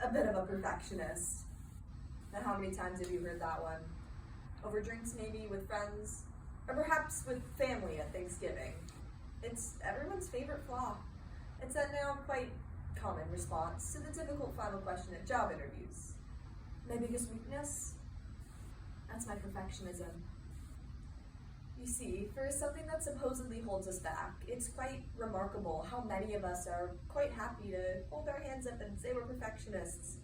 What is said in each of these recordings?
a bit of a perfectionist. Now, how many times have you heard that one? Over drinks maybe, with friends, or perhaps with family at Thanksgiving. It's everyone's favorite flaw. It's a now quite common response to the difficult final question at job interviews. My biggest weakness? That's my perfectionism. You see, for something that supposedly holds us back, it's quite remarkable how many of us are quite happy to hold our hands up and say we're perfectionists.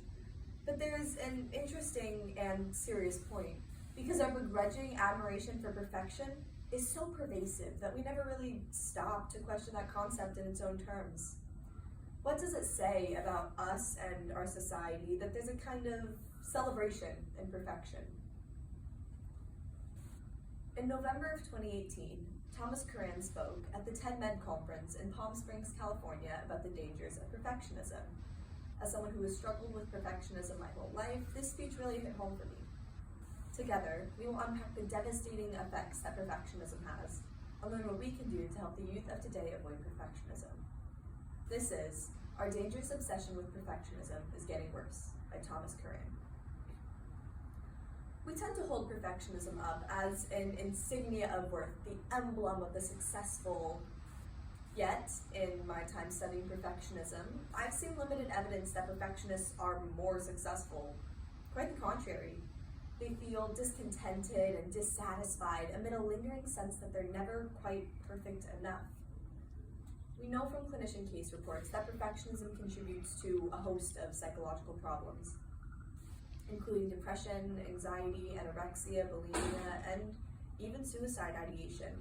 But there's an interesting and serious point, because our begrudging admiration for perfection is so pervasive that we never really stop to question that concept in its own terms. What does it say about us and our society that there's a kind of celebration in perfection? In November of 2018, Thomas Curran spoke at the TedMed conference in Palm Springs, California about the dangers of perfectionism. As someone who has struggled with perfectionism my whole life, this speech really hit home for me. Together, we will unpack the devastating effects that perfectionism has and learn what we can do to help the youth of today avoid perfectionism. This is Our Dangerous Obsession with Perfectionism is Getting Worse by Thomas Curran. We tend to hold perfectionism up as an insignia of worth, the emblem of the successful. Yet, in my time studying perfectionism, I've seen limited evidence that perfectionists are more successful. Quite the contrary. They feel discontented and dissatisfied amid a lingering sense that they're never quite perfect enough. We know from clinician case reports that perfectionism contributes to a host of psychological problems, including depression, anxiety, anorexia, bulimia, and even suicide ideation.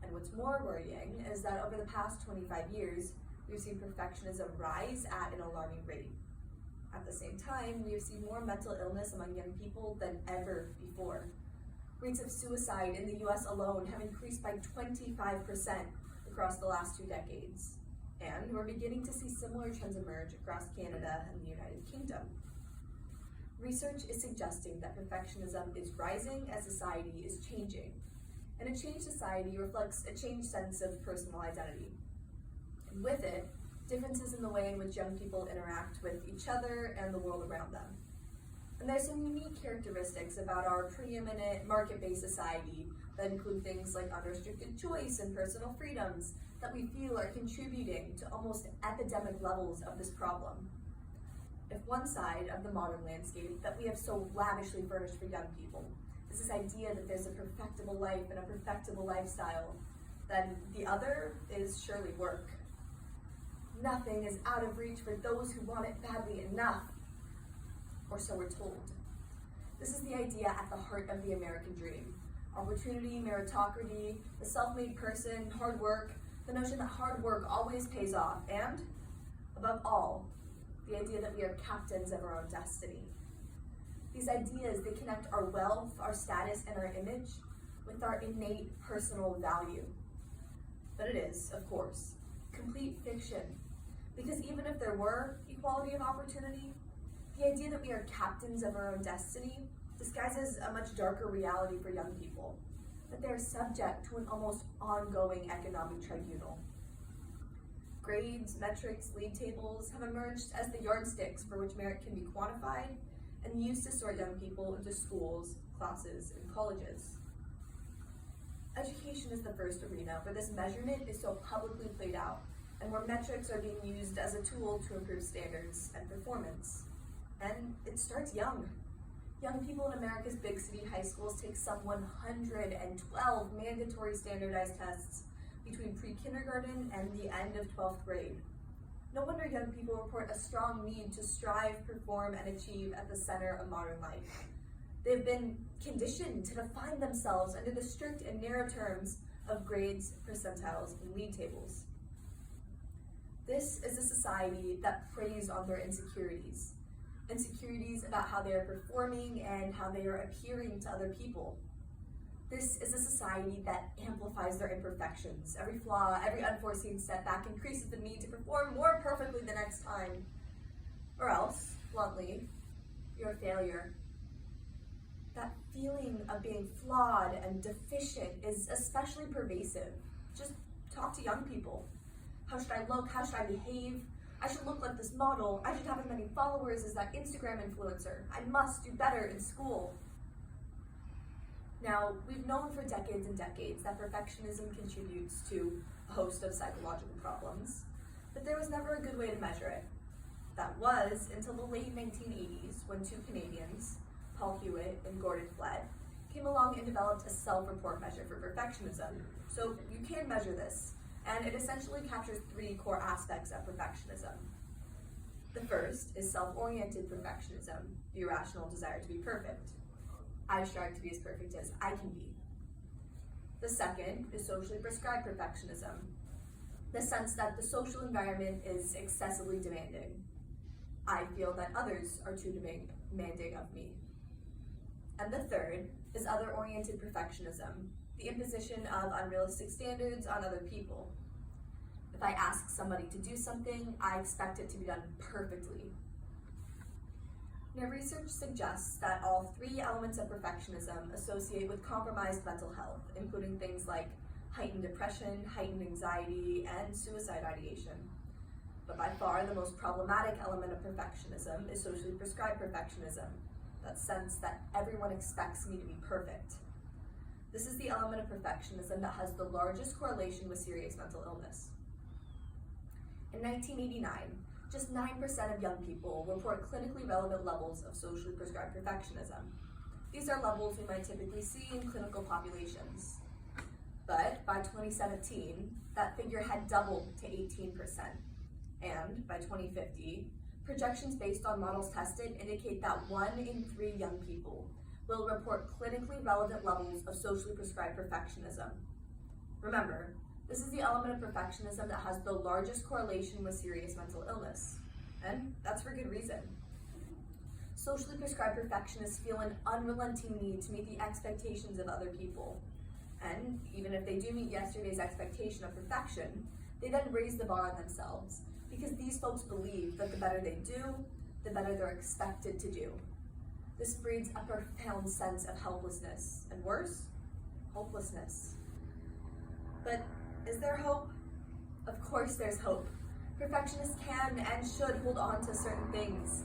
And what's more worrying is that over the past 25 years, we've seen perfectionism rise at an alarming rate. At the same time, we have seen more mental illness among young people than ever before. Rates of suicide in the US alone have increased by 25% across the last 2 decades. And we're beginning to see similar trends emerge across Canada and the United Kingdom. Research is suggesting that perfectionism is rising as society is changing. And a changed society reflects a changed sense of personal identity. And with it, differences in the way in which young people interact with each other and the world around them. And there's some unique characteristics about our preeminent market-based society that include things like unrestricted choice and personal freedoms that we feel are contributing to almost epidemic levels of this problem. If one side of the modern landscape that we have so lavishly furnished for young people is this idea that there's a perfectible life and a perfectible lifestyle, then the other is surely work. Nothing is out of reach for those who want it badly enough, or so we're told. This is the idea at the heart of the American dream. Opportunity, meritocracy, the self-made person, hard work, the notion that hard work always pays off, and, above all, the idea that we are captains of our own destiny. These ideas, they connect our wealth, our status, and our image with our innate personal value. But it is, of course, complete fiction. Because even if there were equality of opportunity, the idea that we are captains of our own destiny disguises a much darker reality for young people, that they are subject to an almost ongoing economic tribunal. Grades, metrics, league tables have emerged as the yardsticks for which merit can be quantified and used to sort young people into schools, classes, and colleges. Education is the first arena where this measurement is so publicly played out, and where metrics are being used as a tool to improve standards and performance. And it starts young. Young people in America's big city high schools take some 112 mandatory standardized tests between pre-kindergarten and the end of 12th grade. No wonder young people report a strong need to strive, perform, and achieve at the center of modern life. They've been conditioned to define themselves under the strict and narrow terms of grades, percentiles, and league tables. This is a society that preys on their insecurities. Insecurities about how they are performing and how they are appearing to other people. This is a society that amplifies their imperfections. Every flaw, every unforeseen setback increases the need to perform more perfectly the next time. Or else, bluntly, you're a failure. That feeling of being flawed and deficient is especially pervasive. Just talk to young people. How should I look? How should I behave? I should look like this model. I should have as many followers as that Instagram influencer. I must do better in school. Now, we've known for decades and decades that perfectionism contributes to a host of psychological problems, but there was never a good way to measure it. That was until the late 1980s when two Canadians, Paul Hewitt and Gordon Flett, came along and developed a self-report measure for perfectionism. So you can measure this, and it essentially captures three core aspects of perfectionism. The first is self-oriented perfectionism, the irrational desire to be perfect. I strive to be as perfect as I can be. The second is socially prescribed perfectionism, the sense that the social environment is excessively demanding. I feel that others are too demanding of me. And the third is other-oriented perfectionism, the imposition of unrealistic standards on other people. If I ask somebody to do something, I expect it to be done perfectly. Now, research suggests that all three elements of perfectionism associate with compromised mental health, including things like heightened depression, heightened anxiety, and suicide ideation. But by far, the most problematic element of perfectionism is socially prescribed perfectionism, that sense that everyone expects me to be perfect. This is the element of perfectionism that has the largest correlation with serious mental illness. In 1989, just 9% of young people report clinically relevant levels of socially prescribed perfectionism. These are levels we might typically see in clinical populations. But by 2017, that figure had doubled to 18%. And by 2050, projections based on models tested indicate that 1 in 3 young people will report clinically relevant levels of socially prescribed perfectionism. Remember, this is the element of perfectionism that has the largest correlation with serious mental illness. And that's for good reason. Socially prescribed perfectionists feel an unrelenting need to meet the expectations of other people. And even if they do meet yesterday's expectation of perfection, they then raise the bar on themselves, because these folks believe that the better they do, the better they're expected to do. This breeds a profound sense of helplessness, and worse, hopelessness. But is there hope? Of course there's hope. Perfectionists can and should hold on to certain things.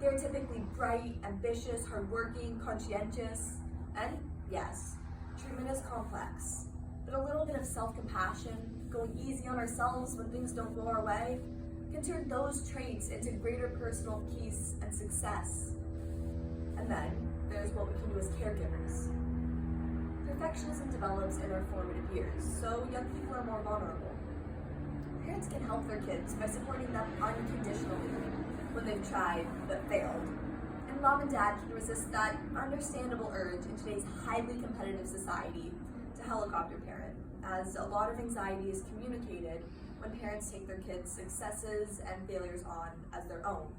They're typically bright, ambitious, hardworking, conscientious, and yes, treatment is complex. But a little bit of self-compassion, going easy on ourselves when things don't go our way, can turn those traits into greater personal peace and success. And then there's what we can do as caregivers. Perfectionism develops in our formative years, so young people are more vulnerable. Parents can help their kids by supporting them unconditionally when they've tried but failed. And mom and dad can resist that understandable urge in today's highly competitive society to helicopter parent, as a lot of anxiety is communicated when parents take their kids' successes and failures on as their own.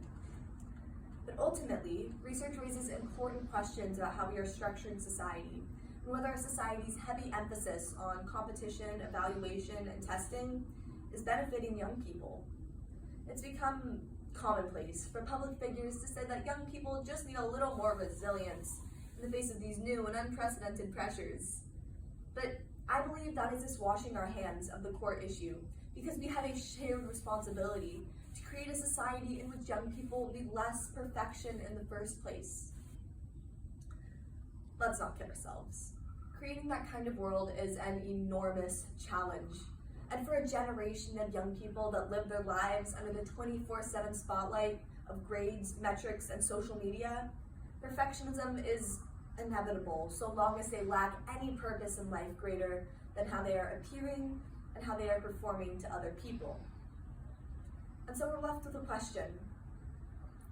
But ultimately, research raises important questions about how we are structuring society, and whether our society's heavy emphasis on competition, evaluation, and testing is benefiting young people. It's become commonplace for public figures to say that young people just need a little more resilience in the face of these new and unprecedented pressures. But I believe that is just washing our hands of the core issue, because we have a shared responsibility to create a society in which young people need less perfection in the first place. Let's not kid ourselves. Creating that kind of world is an enormous challenge. And for a generation of young people that live their lives under the 24/7 spotlight of grades, metrics, and social media, perfectionism is inevitable so long as they lack any purpose in life greater than how they are appearing and how they are performing to other people. And so we're left with a question.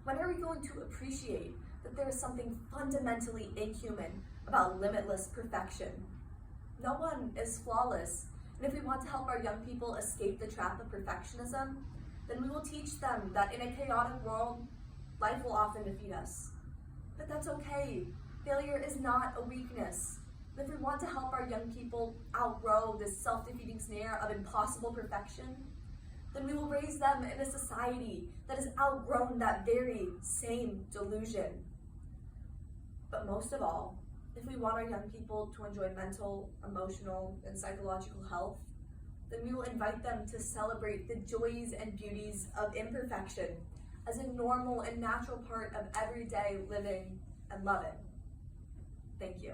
When are we going to appreciate that there is something fundamentally inhuman about limitless perfection? No one is flawless, and if we want to help our young people escape the trap of perfectionism, then we will teach them that in a chaotic world, life will often defeat us. But that's okay. Failure is not a weakness. If we want to help our young people outgrow this self-defeating snare of impossible perfection, then we will raise them in a society that has outgrown that very same delusion. But most of all, if we want our young people to enjoy mental, emotional, and psychological health, then we will invite them to celebrate the joys and beauties of imperfection as a normal and natural part of everyday living and loving. Thank you.